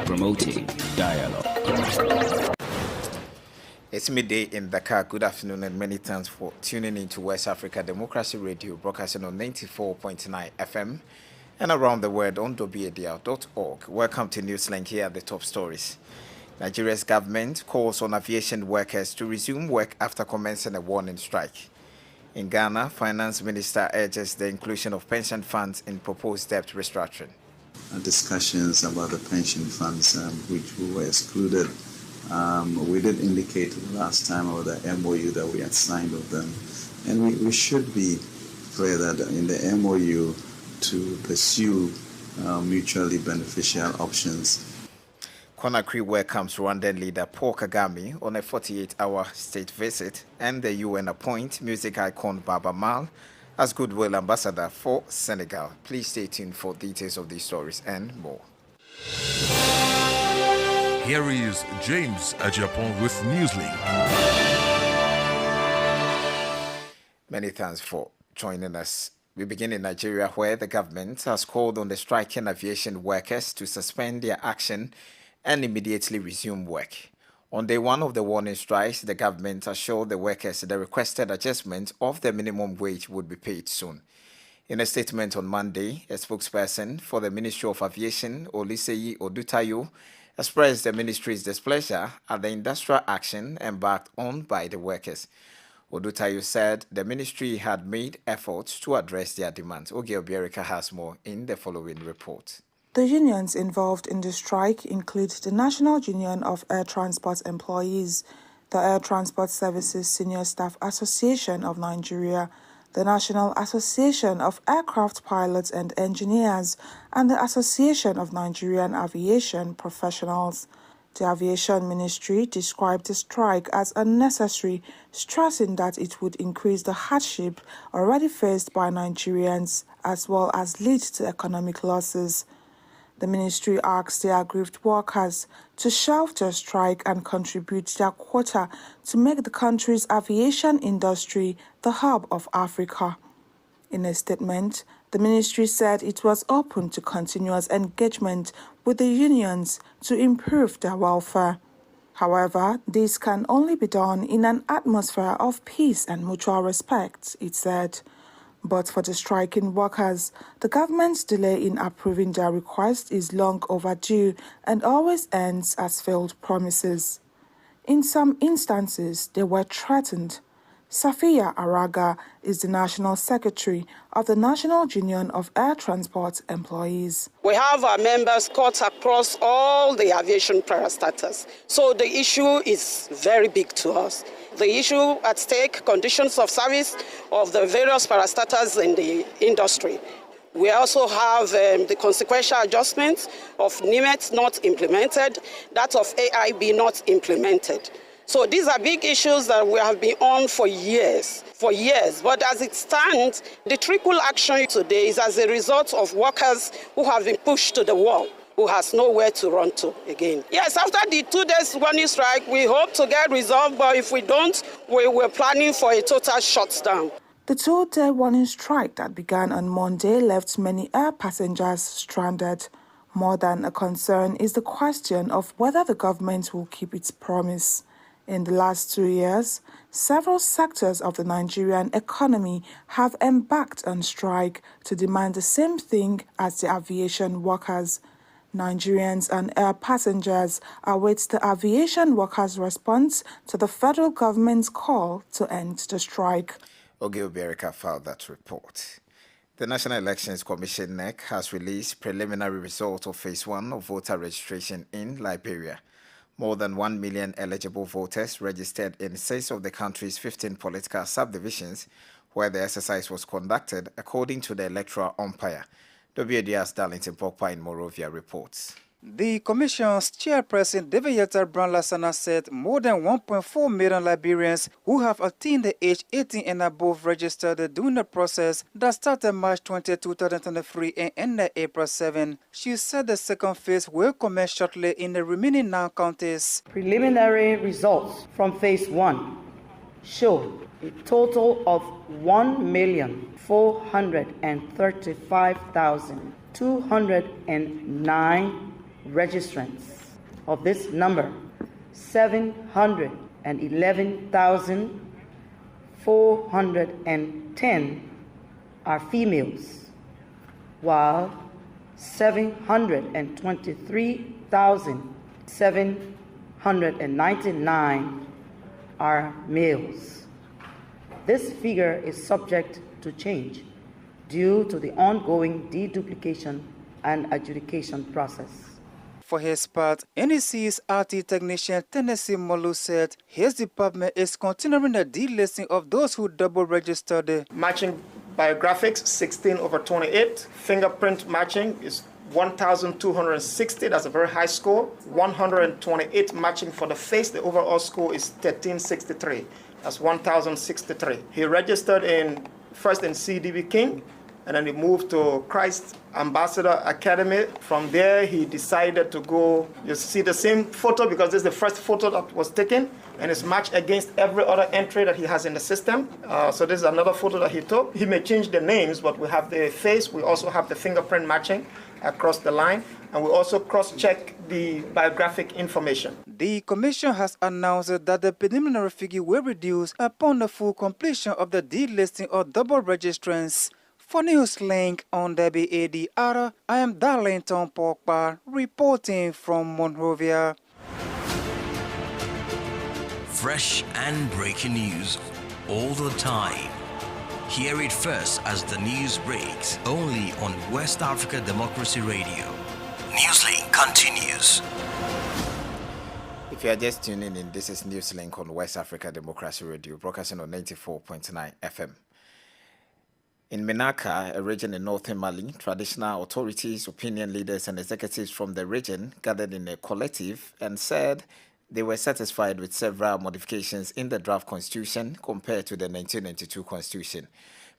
promoting dialogue. It's midday in Dakar. Good afternoon and many thanks for tuning in to West Africa Democracy Radio, broadcasting on 94.9 FM and around the world on WADR.org. Welcome to Newslink. Here are the top stories. Nigeria's government calls on aviation workers to resume work after commencing a warning strike. In Ghana, Finance Minister urges the inclusion of pension funds in proposed debt restructuring. Discussions about the pension funds, which were excluded. We did indicate last time about the MOU that we had signed with them. And we should be clear that in the MOU to pursue mutually beneficial options. Conakry welcomes Rwandan leader Paul Kagame on a 48-hour state visit, and the UN appoint music icon Baba Mal as goodwill ambassador for Senegal. Please stay tuned for details of these stories and more. Here is James Adjapong with Newslink. Many thanks for joining us. We begin in Nigeria, where the government has called on the striking aviation workers to suspend their action and immediately resume work. On day one of the warning strikes, the government assured the workers the requested adjustment of the minimum wage would be paid soon. In a statement on Monday, a spokesperson for the Ministry of Aviation, Oluseyi Odutayo, expressed the ministry's displeasure at the industrial action embarked on by the workers. Odutayo said the ministry had made efforts to address their demands. Oge Obiarika has more in the following report. The unions involved in the strike include the National Union of Air Transport Employees, the Air Transport Services Senior Staff Association of Nigeria, the National Association of Aircraft Pilots and Engineers, and the Association of Nigerian Aviation Professionals. The Aviation Ministry described the strike as unnecessary, stressing that it would increase the hardship already faced by Nigerians as well as lead to economic losses. The ministry asked the aggrieved workers to shelve their strike and contribute their quota to make the country's aviation industry the hub of Africa. In a statement, the ministry said it was open to continuous engagement with the unions to improve their welfare. However, this can only be done in an atmosphere of peace and mutual respect, it said. But for the striking workers, the government's delay in approving their request is long overdue and always ends as failed promises. In some instances, they were threatened. Safiya Araga is the National Secretary of the National Union of Air Transport Employees. We have our members cut across all the aviation parastatals, so the issue is very big to us. The issue at stake, conditions of service of the various parastatals in the industry. We also have the consequential adjustments of NIMET not implemented, that of AIB not implemented. So these are big issues that we have been on for years. But as it stands, the trickle action today is as a result of workers who have been pushed to the wall, who has nowhere to run to again. Yes, after the 2 days warning strike, we hope to get resolved, but if we don't, we're planning for a total shutdown. The 2-day warning strike that began on Monday left many air passengers stranded. More than a concern is the question of whether the government will keep its promise. In the last 2 years, several sectors of the Nigerian economy have embarked on strike to demand the same thing as the aviation workers. Nigerians and air passengers await the aviation workers' response to the federal government's call to end the strike. Oge Obiarika filed that report. The National Elections Commission (NEC) has released preliminary results of Phase 1 of voter registration in Liberia. More than 1 million eligible voters registered in 6 of the country's 15 political subdivisions, where the exercise was conducted, according to the electoral umpire. WADR's Darlington Pokpa in Morovia reports. The Commission's chairperson, Deveyeta Branlasana, said more than 1.4 million Liberians who have attained the age 18 and above registered during the process that started March 20, 2023 and ended April 7. She said the second phase will commence shortly in the remaining 9 counties. Preliminary results from Phase 1 show a total of 1,435,209 registrants. of this number, 711,410 are females, while 723,799 are males. This figure is subject to change due to the ongoing deduplication and adjudication process. For his part, NEC's RT technician Tennessee Molu said his department is continuing the delisting of those who double registered. Matching biographics, 16/28. Fingerprint matching is 1,260. That's a very high score. 128 matching for the face. The overall score is 1363. That's 1,063. He registered first in CDB King, and then he moved to Christ Ambassador Academy. From there, he decided to go. You see the same photo because this is the first photo that was taken, and it's matched against every other entry that he has in the system. So this is another photo that he took. He may change the names, but we have the face. We also have the fingerprint matching across the line, and we also cross-check the biographic information. The Commission has announced that the preliminary figure will reduce upon the full completion of the delisting of double registrants. For Newslink on WADR, I am Darlington Pogba reporting from Monrovia. Fresh and breaking news all the time. Hear it first as the news breaks, only on West Africa Democracy Radio. Newslink continues. If you are just tuning in, this is Newslink on West Africa Democracy Radio, broadcasting on 94.9 FM. In Menaka, a region in northern Mali, traditional authorities, opinion leaders, and executives from the region gathered in a collective and said they were satisfied with several modifications in the draft constitution compared to the 1992 constitution.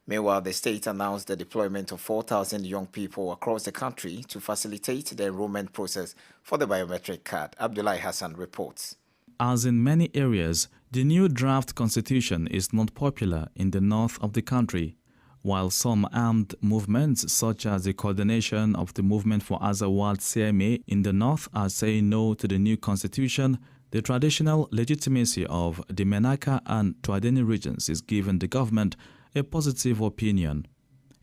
Meanwhile, the state announced the deployment of 4,000 young people across the country to facilitate the enrollment process for the biometric card. Abdullahi Hassan reports. As in many areas, the new draft constitution is not popular in the north of the country. While some armed movements, such as the coordination of the Movement for Azawad CMA in the north, are saying no to the new constitution, the traditional legitimacy of the Menaka and Twadeni regions is giving the government a positive opinion.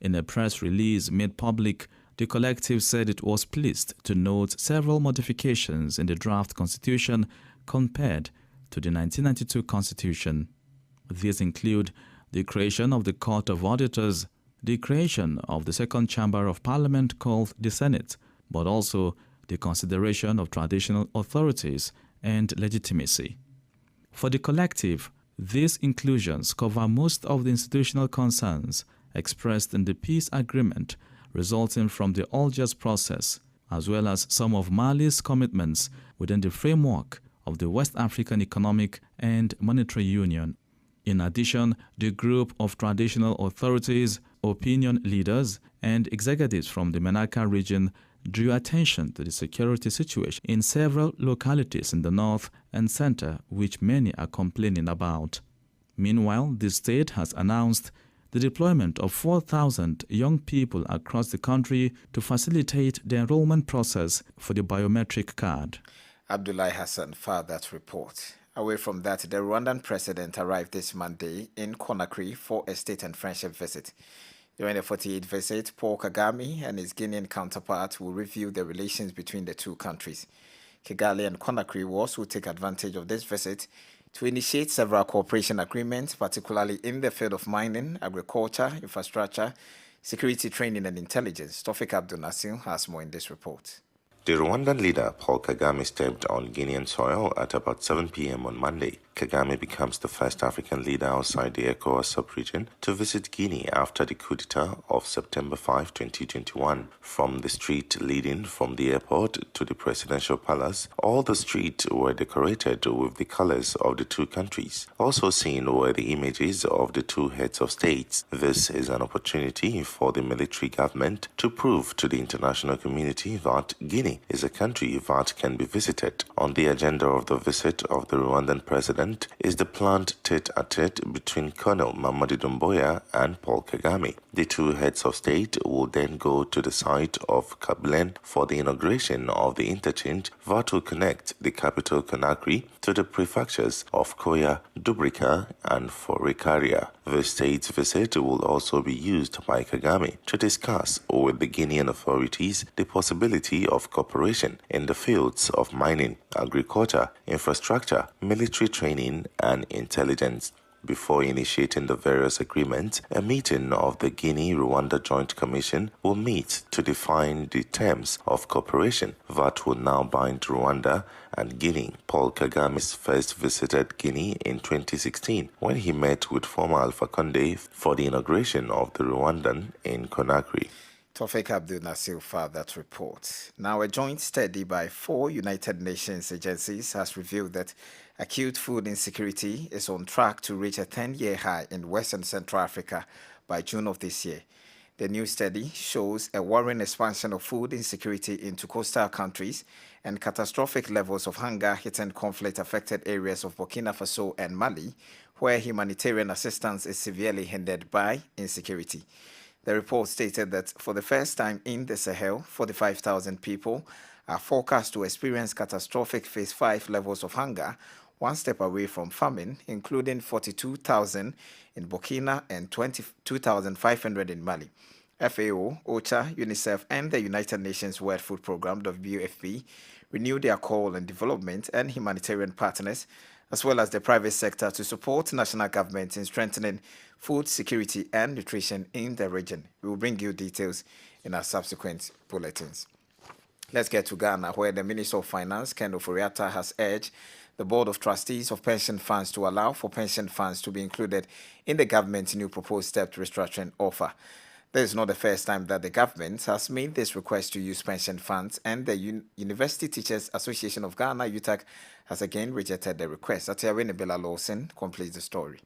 In a press release made public, the collective said it was pleased to note several modifications in the draft constitution compared to the 1992 constitution. These include the creation of the Court of Auditors, the creation of the second chamber of parliament called the Senate, but also the consideration of traditional authorities and legitimacy. For the collective, these inclusions cover most of the institutional concerns expressed in the peace agreement resulting from the Algiers process, as well as some of Mali's commitments within the framework of the West African Economic and Monetary Union. In addition, the group of traditional authorities, opinion leaders, and executives from the Menaka region drew attention to the security situation in several localities in the north and center, which many are complaining about. Meanwhile, the state has announced the deployment of 4,000 young people across the country to facilitate the enrollment process for the biometric card. Abdullahi Hassan for that report. Away from that, the Rwandan president arrived this Monday in Conakry for a state and friendship visit. During the 48th visit, Paul Kagame and his Guinean counterpart will review the relations between the two countries. Kigali and Conakry will also take advantage of this visit to initiate several cooperation agreements, particularly in the field of mining, agriculture, infrastructure, security training, and intelligence. Tofik Abdul Nasir has more in this report. The Rwandan leader, Paul Kagame, stepped on Guinean soil at about 7 p.m. on Monday. Kagame becomes the first African leader outside the ECOWAS sub-region to visit Guinea after the coup d'etat of September 5, 2021. From the street leading from the airport to the presidential palace, all the streets were decorated with the colors of the two countries. Also seen were the images of the two heads of states. This is an opportunity for the military government to prove to the international community that Guinea Guinea is a country that can be visited. On the agenda of the visit of the Rwandan president is the planned tete-a-tete between Colonel Mamadi Doumbouya and Paul Kagame. The two heads of state will then go to the site of Kablen for the inauguration of the interchange that will connect the capital Conakry to the prefectures of Koya, Dubrika, and Forikaria. The state's visit will also be used by Kagame to discuss with the Guinean authorities the possibility of cooperation in the fields of mining, agriculture, infrastructure, military training, and intelligence. Before initiating the various agreements, a meeting of the Guinea-Rwanda Joint Commission will meet to define the terms of cooperation that will now bind Rwanda and Guinea. Paul Kagame first visited Guinea in 2016 when he met with former Alpha Conde for the inauguration of the Rwandan in Conakry. Tofik Abdul Nasir for that report. Now, a joint study by 4 United Nations agencies has revealed that acute food insecurity is on track to reach a 10-year high in West and Central Africa by June of this year. The new study shows a worrying expansion of food insecurity into coastal countries and catastrophic levels of hunger hitting conflict-affected areas of Burkina Faso and Mali, where humanitarian assistance is severely hindered by insecurity. The report stated that for the first time in the Sahel, 45,000 people are forecast to experience catastrophic phase 5 levels of hunger, one step away from famine, including 42,000 in Burkina and 22,500 in Mali. FAO, OCHA, UNICEF, and the United Nations World Food Programme, WFP, renewed their call on development and humanitarian partners, as well as the private sector, to support national governments in strengthening food security and nutrition in the region. We will bring you details in our subsequent bulletins. Let's get to Ghana, where the Minister of Finance, Ken Ofori-Atta, has urged the Board of Trustees of pension funds to allow for pension funds to be included in the government's new proposed debt restructuring offer. This is not the first time that the government has made this request to use pension funds, and the University Teachers Association of Ghana, UTAG, has again rejected the request. Atiawene Bella Lawson completes the story.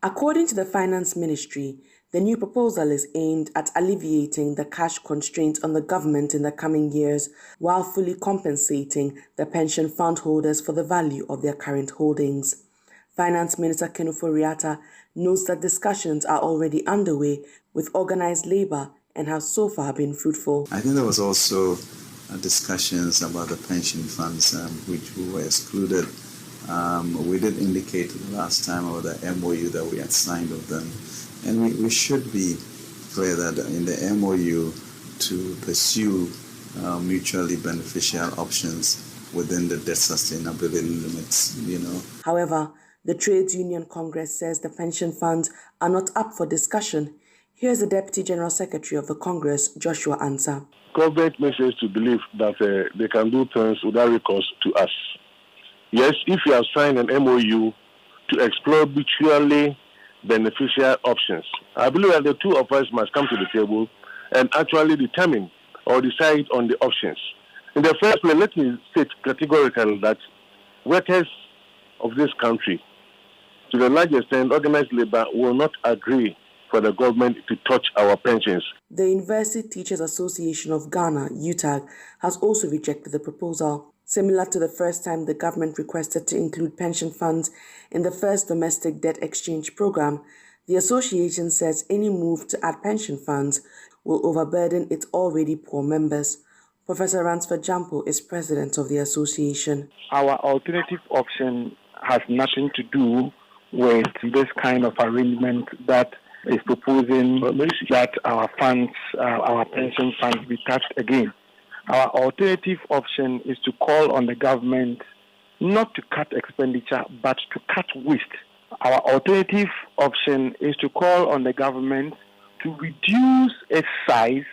According to the Finance Ministry, the new proposal is aimed at alleviating the cash constraints on the government in the coming years while fully compensating the pension fund holders for the value of their current holdings. Finance Minister Ken Ofori-Atta notes that discussions are already underway with organized labor and have so far been fruitful. I think there was also discussions about the pension funds which were excluded. We did indicate last time about the MOU that we had signed with them, and we should be clear that in the MOU to pursue mutually beneficial options within the debt sustainability limits, However, the Trades Union Congress says the pension funds are not up for discussion. Here's the Deputy General Secretary of the Congress, Joshua Ansah. Government makes us to believe that they can do things without recourse to us. Yes, if you have signed an MOU to explore mutually beneficial options, I believe that the two of us must come to the table and actually determine or decide on the options. In the first place, let me state categorically that workers of this country, to the large extent, organized labor will not agree for the government to touch our pensions. The University Teachers Association of Ghana, UTAG, has also rejected the proposal. Similar to the first time the government requested to include pension funds in the first domestic debt exchange program, the association says any move to add pension funds will overburden its already poor members. Professor Ransford Jampo is president of the association. Our alternative option has nothing to do with this kind of arrangement that is proposing that our funds, our pension funds be taxed again. Our alternative option is to call on the government not to cut expenditure, but to cut waste. Our alternative option is to call on the government to reduce its size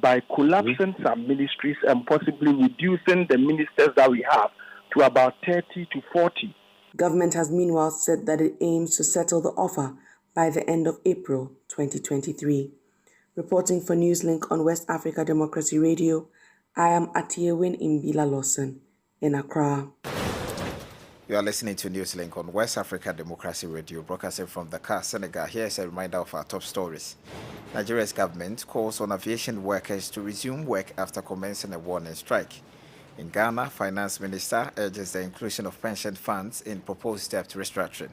by collapsing some ministries and possibly reducing the ministers that we have to about 30 to 40. Government has meanwhile said that it aims to settle the offer by the end of April 2023. Reporting for Newslink on West Africa Democracy Radio, I am Atiewin Imbila Lawson in Accra. You are listening to Newslink on West Africa Democracy Radio, broadcasting from Dakar, Senegal. Here is a reminder of our top stories. Nigeria's government calls on aviation workers to resume work after commencing a warning strike. In Ghana, Finance Minister urges the inclusion of pension funds in proposed debt restructuring.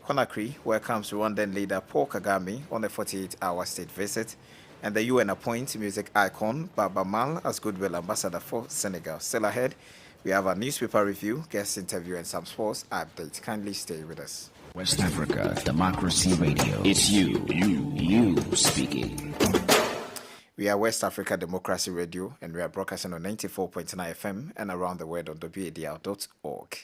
Conakry welcomes Rwandan leader Paul Kagame on a 48-hour state visit. And the UN appoints music icon Baba Mal as Goodwill Ambassador for Senegal. Still ahead, we have a newspaper review, guest interview, and some sports updates. Kindly stay with us. West Africa Democracy Radio. It's you speaking. We are West Africa Democracy Radio, and we are broadcasting on 94.9 FM and around the world on WADR.org.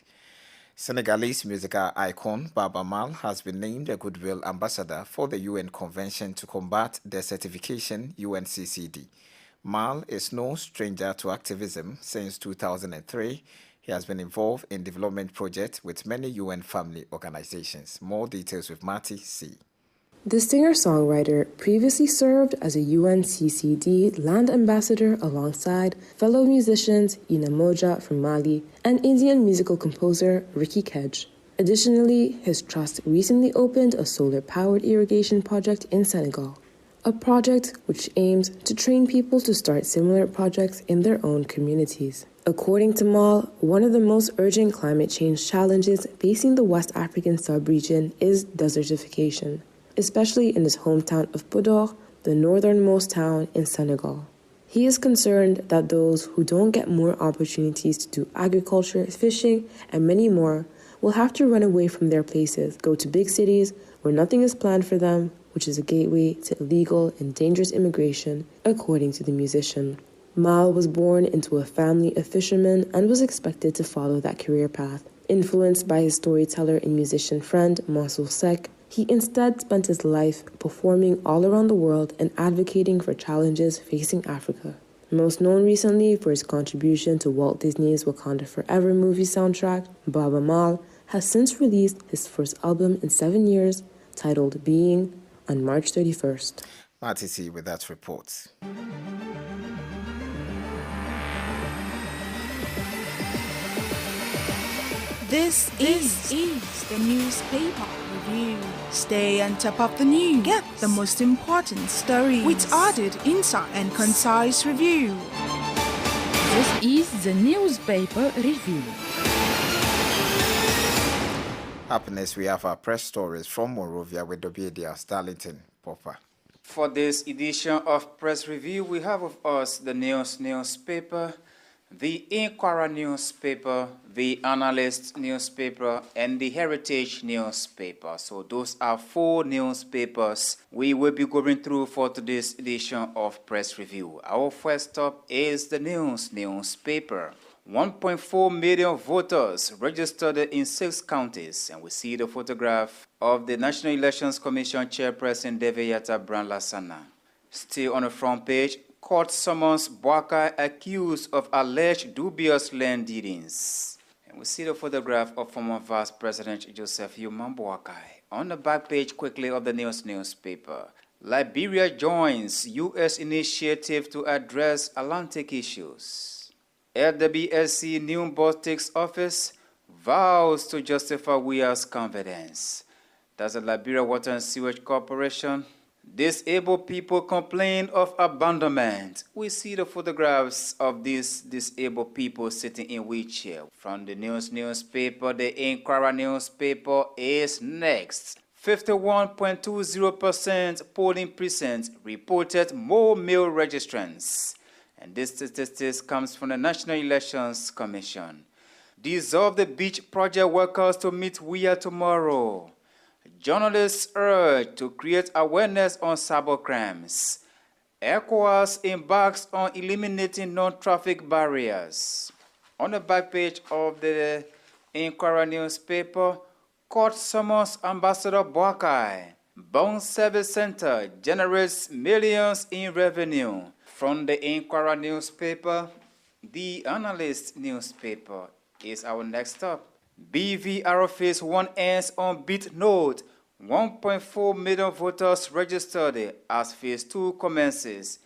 Senegalese musical icon Baba Mal has been named a Goodwill Ambassador for the UN Convention to Combat Desertification, UNCCD. Mal is no stranger to activism. Since 2003, he has been involved in development projects with many UN family organizations. More details with Marty C. The singer-songwriter previously served as a UNCCD land ambassador alongside fellow musicians Ina Moja from Mali and Indian musical composer Ricky Kedge. Additionally, his trust recently opened a solar-powered irrigation project in Senegal, a project which aims to train people to start similar projects in their own communities. According to Mal, one of the most urgent climate change challenges facing the West African sub-region is desertification, especially in his hometown of Podor, the northernmost town in Senegal. He is concerned that those who don't get more opportunities to do agriculture, fishing, and many more will have to run away from their places, go to big cities where nothing is planned for them, which is a gateway to illegal and dangerous immigration, according to the musician. Mal was born into a family of fishermen and was expected to follow that career path. Influenced by his storyteller and musician friend Mansour Seck, he instead spent his life performing all around the world and advocating for challenges facing Africa. Most known recently for his contribution to Walt Disney's Wakanda Forever movie soundtrack, Baba Mal has since released his first album in 7 years, titled Being, on March 31st. Marty C with that report. This is the newspaper review. Stay on top of the news. Get the most important stories with added insight and concise review. This is the newspaper review. Happiness, we have our press stories from Monrovia with WADR's Darlington Popper. For this edition of Press Review, we have with us the newspaper, the Inquirer newspaper, the Analyst newspaper, and the Heritage newspaper. So those are 4 newspapers we will be going through for today's edition of Press Review. Our first stop is the newspaper. 1.4 million voters registered in 6 counties, and we see the photograph of the National Elections Commission Chairperson Deveyata Branlasana. Still on the front page, court summons Boakai accused of alleged dubious land dealings. And we see the photograph of former Vice President Joseph Yuman Boakai. On the back page quickly of the newspaper, Liberia joins U.S. initiative to address Atlantic issues. LWSC New Baltics office vows to justify WIA's confidence. Does the Liberia Water and Sewage Corporation? Disabled people complain of abandonment. We see the photographs of these disabled people sitting in wheelchair. From the newspaper, the Inquirer newspaper is next. 51.20% polling precincts reported more male registrants. And this statistics comes from the National Elections Commission. Dissolve the beach project workers to meet WIA tomorrow. Journalists urge to create awareness on cybercrimes. ECOWAS embarks on eliminating non-traffic barriers. On the back page of the Inquirer newspaper, court summons Ambassador Boakai. Bone Service Center generates millions in revenue. From the Inquirer newspaper, the Analyst newspaper is our next stop. BVR phase 1 ends on beat note. 1.4 million voters registered as phase 2 commences.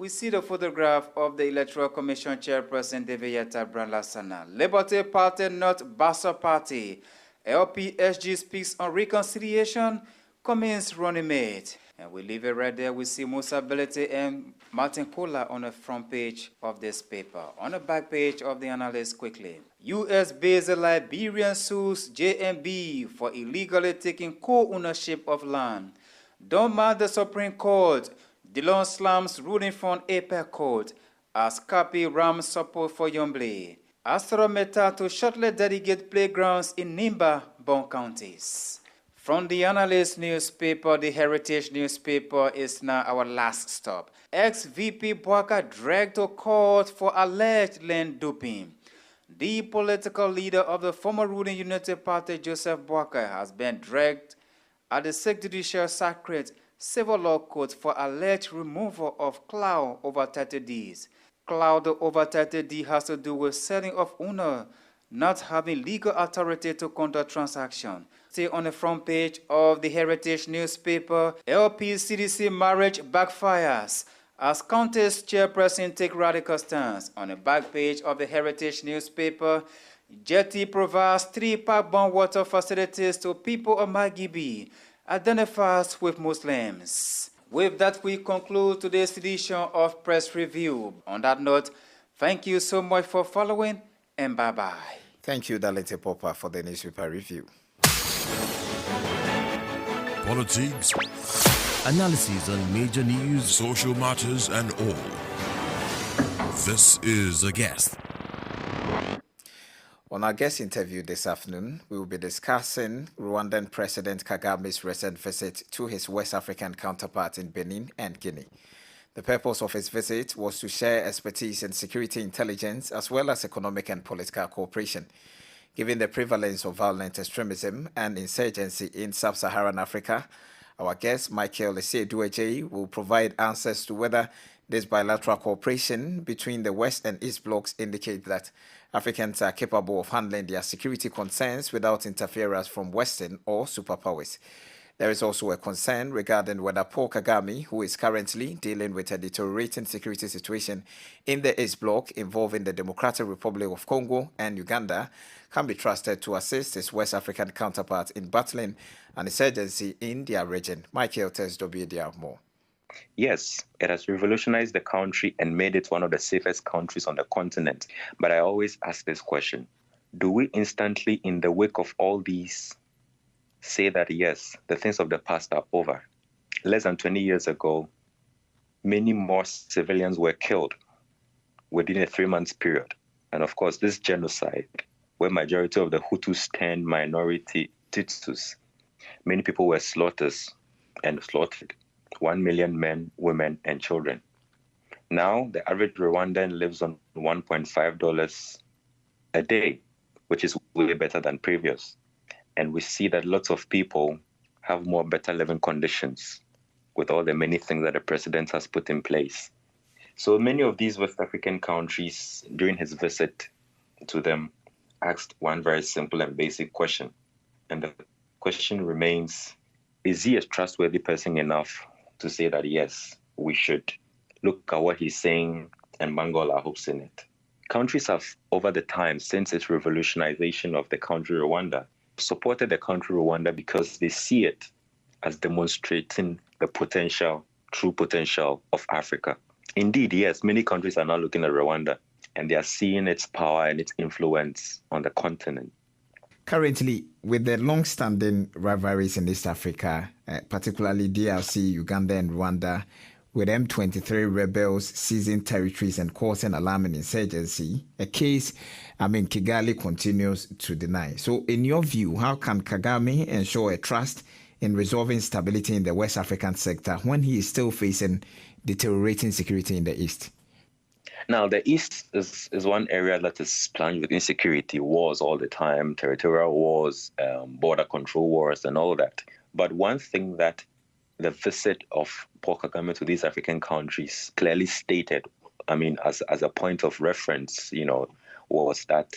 We see the photograph of the Electoral Commission Chairperson Deveyata Branlasana. Liberty Party, not Bassa Party. LPSG speaks on reconciliation, Cummins running mate. And we leave it right there. We see Musa Belete and Martin Kola on the front page of this paper. On the back page of the analyst quickly. U.S.-based Liberian sues JMB for illegally taking co-ownership of land. Don't mind the Supreme Court. Dillon slams ruling from Apex Court as Capi rams support for Yomble. Astrometa to shortly dedicate playgrounds in Nimba, Bon counties. From the Analyst newspaper, the Heritage newspaper is now our last stop. Ex-VP Bwaka dragged to court for alleged land duping. The political leader of the former ruling United Party, Joseph Bwaka, has been dragged at the Judicial Circuit Civil Law Court for alleged removal of cloud over 30 days. Cloud over 30 days has to do with selling of owner, not having legal authority to conduct transaction. See on the front page of the Heritage newspaper, LP CDC marriage backfires as Countess Chairperson take radical stance. On the back page of the Heritage newspaper, Jetty provides 3 pipe-borne water facilities to people of Magibi, identifies with Muslims. With that, we conclude today's edition of Press Review. On that note, thank you so much for following, and bye-bye. Thank you, Dalente Popa, for the newspaper review. Politics, analysis on major news, social matters, and all. This is A Guest. On our guest interview this afternoon, we will be discussing Rwandan President Kagame's recent visit to his West African counterpart in Benin and Guinea. The purpose of his visit was to share expertise in security intelligence as well as economic and political cooperation. Given the prevalence of violent extremism and insurgency in sub-Saharan Africa, our guest, Michael Essiedueje, will provide answers to whether this bilateral cooperation between the West and East blocs indicate that Africans are capable of handling their security concerns without interference from Western or superpowers. There is also a concern regarding whether Paul Kagame, who is currently dealing with a deteriorating security situation in the East Bloc involving the Democratic Republic of Congo and Uganda, can be trusted to assist his West African counterpart in battling an insurgency in their region. Michael tells WADR more. Yes, it has revolutionized the country and made it one of the safest countries on the continent. But I always ask this question: do we instantly, in the wake of all these, say that yes, the things of the past are over? Less than 20 years ago, many more civilians were killed within a 3-month period. And of course, this genocide, where majority of the Hutus turned minority Tutsis, many people were slaughtered. 1 million men, women, and children. Now, the average Rwandan lives on $1.5 a day, which is way better than previous. And we see that lots of people have more better living conditions with all the many things that the president has put in place. So many of these West African countries, during his visit to them, asked one very simple and basic question. And the question remains, is he a trustworthy person enough to say that, yes, we should look at what he's saying and mangle our hopes in it? Countries have, over the time, since its revolutionization of the country Rwanda, supported the country Rwanda because they see it as demonstrating the potential, true potential of Africa. Indeed, yes, many countries are now looking at Rwanda and they are seeing its power and its influence on the continent. Currently, with the long-standing rivalries in East Africa, particularly DRC, Uganda, and Rwanda, with M23 rebels seizing territories and causing alarming insurgency, a case, Kigali continues to deny. So, in your view, how can Kagame ensure a trust in resolving stability in the West African sector when he is still facing deteriorating security in the East? Now, the East is one area that is plunged with insecurity, wars all the time, territorial wars, border control wars, and all that. But one thing that the visit of Paul Kagame to these African countries clearly stated, as a point of reference, was that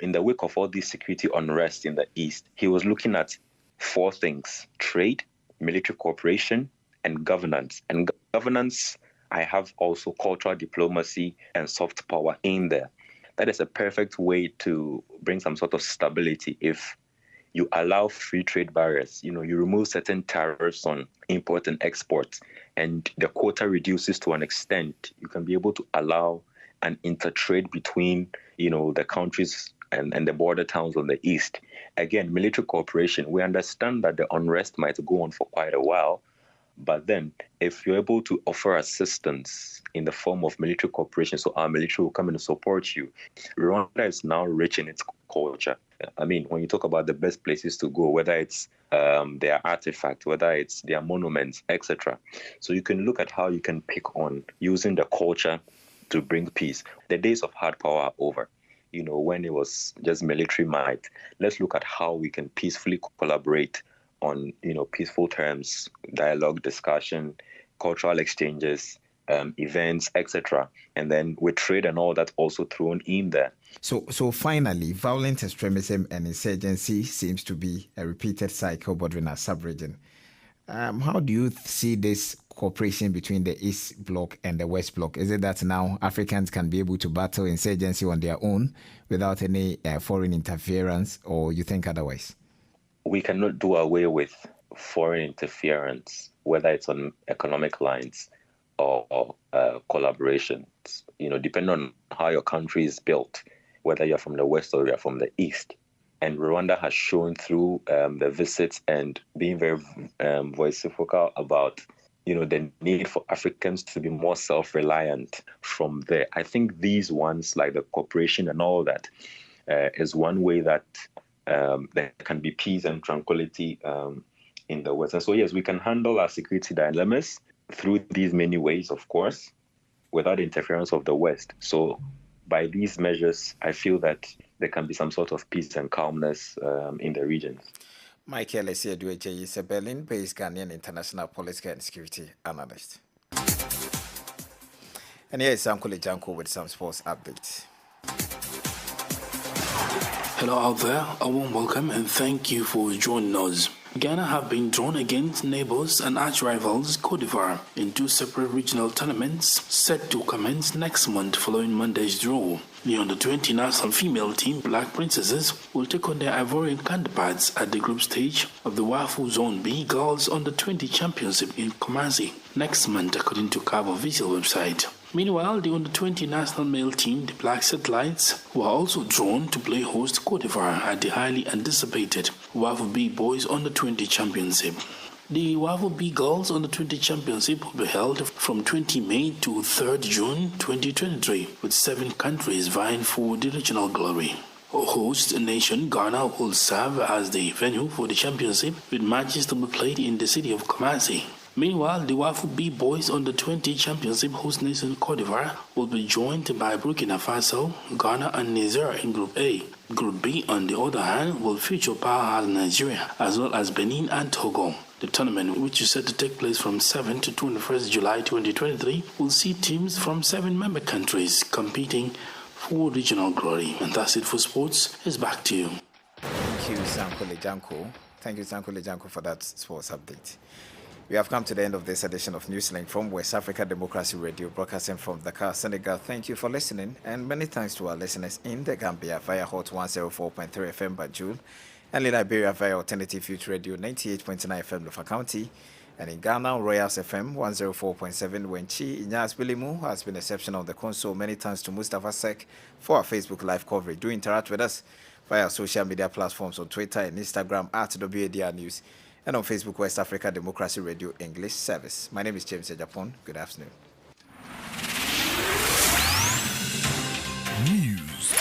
in the wake of all this security unrest in the East, he was looking at 4 things: trade, military cooperation, and governance. And governance I have also cultural diplomacy and soft power in there. That is a perfect way to bring some sort of stability if you allow free trade barriers. You remove certain tariffs on import and export, and the quota reduces to an extent. You can be able to allow an intertrade between, the countries and the border towns on the east. Again, military cooperation, we understand that the unrest might go on for quite a while, but then if you're able to offer assistance in the form of military cooperation, so our military will come and support you. Rwanda is now rich in its culture. I mean, when you talk about the best places to go, whether it's their artifact, whether it's their monuments, etc. So you can look at how you can pick on using the culture to bring peace. The days of hard power are over. When it was just military might. Let's look at how we can peacefully collaborate on, peaceful terms, dialogue, discussion, cultural exchanges, events, etc. And then with trade and all that also thrown in there. So finally, violent extremism and insurgency seems to be a repeated cycle bordering our sub-region. How do you see this cooperation between the East Bloc and the West Bloc? Is it that now Africans can be able to battle insurgency on their own without any foreign interference, or you think otherwise? We cannot do away with foreign interference, whether it's on economic lines or collaborations, depending on how your country is built, whether you're from the West or you're from the East. And Rwanda has shown through the visits and being very vocal about, the need for Africans to be more self-reliant from there. I think these ones, like the cooperation and all that, is one way that there can be peace and tranquility in the West. And so, yes, we can handle our security dilemmas through these many ways, of course, without interference of the West. So by these measures, I feel that there can be some sort of peace and calmness in the region. Michael Esiadueje is a Berlin-based Ghanaian international political and security analyst. And here is Uncle Janko with some sports updates. Hello out there, a warm welcome and thank you for joining us. Ghana have been drawn against neighbors and arch-rivals Côte d'Ivoire in two separate regional tournaments set to commence next month following Monday's draw. The under-20 national female team, Black Princesses, will take on their Ivorian counterparts at the group stage of the WAFU Zone B Girls Under-20 Championship in Kumasi next month, according to CAF official website. Meanwhile, the under-20 national male team, the Black Satellites, were also drawn to play host Côte d'Ivoire at the highly anticipated WAFU B Boys Under-20 Championship. The WAFU B Girls Under-20 Championship will be held from 20 May to 3rd June 2023, with 7 countries vying for the regional glory. Host nation Ghana will serve as the venue for the championship, with matches to be played in the city of Kumasi. Meanwhile, the WAFU B Boys Under-20 Championship host nation Côte d'Ivoire will be joined by Burkina Faso, Ghana and Niger in Group A. Group B, on the other hand, will feature powerhouse Nigeria as well as Benin and Togo. The tournament, which is set to take place from 7 to 21st July 2023, will see teams from 7 member countries competing for regional glory. And that's it for sports. It's back to you. Thank you, Sankole Janko. Thank you, Sankole Janko, for that sports update. We have come to the end of this edition of Newslink from West Africa Democracy Radio, broadcasting from Dakar, Senegal. Thank you for listening, and many thanks to our listeners in the Gambia via Hot 104.3 FM Banjul, and in Liberia via Alternative Youth Radio 98.9 FM Lofa County, and in Ghana Royals FM 104.7 Wenchi. Inyas Bilimu has been exceptional on the console. Many thanks to Mustafa Sek for our Facebook live coverage. Do interact with us via social media platforms on Twitter and Instagram at WADR News, and on Facebook, West Africa Democracy Radio English Service. My name is James Adjapong. Good afternoon. News,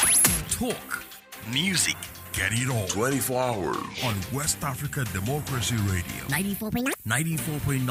talk, music, get it all 24 hours on West Africa Democracy Radio 94.9.